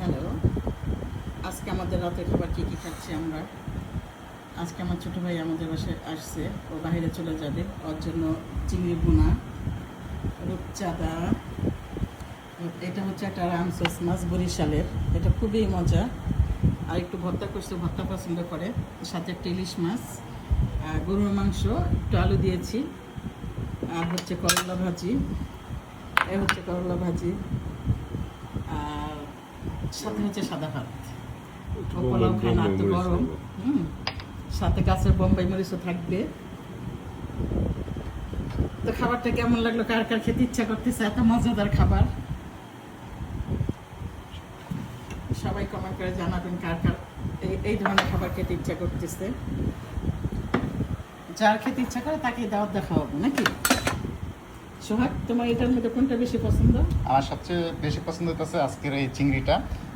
Hello, আজকে আমাদের রাতের খাবার কী কী খাচ্ছি আমরা। আজকে আমার ছোটো ভাই আমাদের বাসায় আসছে, ও বাইরে চলে যাবে, ওর জন্য চিংড়ি ভুনা, রূপচাঁদা, এটা হচ্ছে একটা রামসোস মাছ বরিশালের, এটা খুবই মজা। আর একটু ভর্তা করছে, ভর্তা পছন্দ করে, সাথে একটা ইলিশ মাছ, আর গরুর মাংস, একটু আলু দিয়েছি, আর হচ্ছে করলা ভাজি, এ হচ্ছে করলা ভাজি, আর সাথে হচ্ছে সাদা ভাত। পোলাও খায় না, এত গরম। সাথে গাছের বোম্বাই মরিচও থাকবে। তো খাবারটা কেমন লাগলো, কার কার খেতে ইচ্ছা করতেছে, এত মজাদার খাবার। সবাই কমেন্ট করে জানাবেন কার কার এই ধরনের খাবার খেতে ইচ্ছা করতেছে। যার খেতে ইচ্ছা করে তাকে দাওয়াত দেখা হবে নাকি। সোহাগ, তোমার এটার মধ্যে কোনটা বেশি পছন্দ? আমার সবচেয়ে বেশি পছন্দ হচ্ছে আজকের এই চিংড়িটা।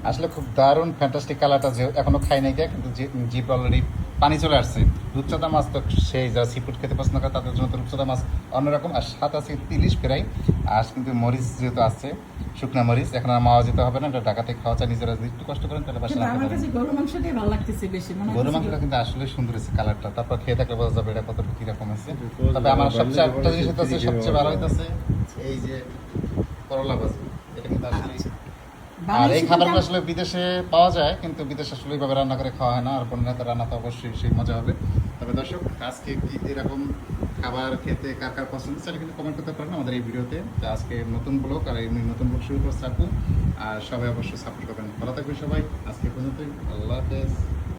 আসলে খুব দারুণ ফ্যান্টাস্টিক কালারটা, যে এখনো খাই নাই কিন্তু জিপ অলরেডি পানি চলে আসছে। রূপচাঁদা মাছ তো সেই যারা সি ফুড খেতে পছন্দ করে তাদের জন্য তো রূপচাঁদা মাছ অন্যরকম। আর সাথে আছে ইলিশ ফ্রাই, আর কিন্তু মরিচ যেহেতু আছে, শুকনা মরিচ, এখন আর মাওয়া যেতে হবে না, এটা ঢাকাতে খাওয়া যায়। নিজেরা যদি একটু কষ্ট করেন তাহলে বাসায় আমার কাছে গরু মাংসটাই ভালো লাগতেছে বেশি। গরু মাংসটা কিন্তু আসলে সুন্দর হয়েছে কালারটা, তারপর খেয়ে থাকলে বোঝা যাবে এটা কতটুকু কিরকম আছে। তবে আমার সবচেয়ে একটা জিনিস হচ্ছে সবচেয়ে ভালো হইতেছে এই যে করলা ভাজি, এটা কিন্তু আসলে। আর এই খাবারটা আসলে বিদেশে পাওয়া যায়, কিন্তু বিদেশে আসলে এইভাবে রান্না করে খাওয়া হয় না। আর বোনের রান্না তো অবশ্যই সেই মজা হবে। তবে দর্শক, আজকে কি এরকম খাবার খেতে কার কার পছন্দ সেটা কিন্তু কমেন্ট করতে পারেন আমাদের এই ভিডিওতে। তো আজকে নতুন ব্লগ, আর এই নতুন ব্লগ শুরু করছে আপু, আর সবাই অবশ্যই সাপোর্ট করবেন। ভালো থাকবেন সবাই, আজকে পর্যন্তই, আল্লাহ হাফেজ।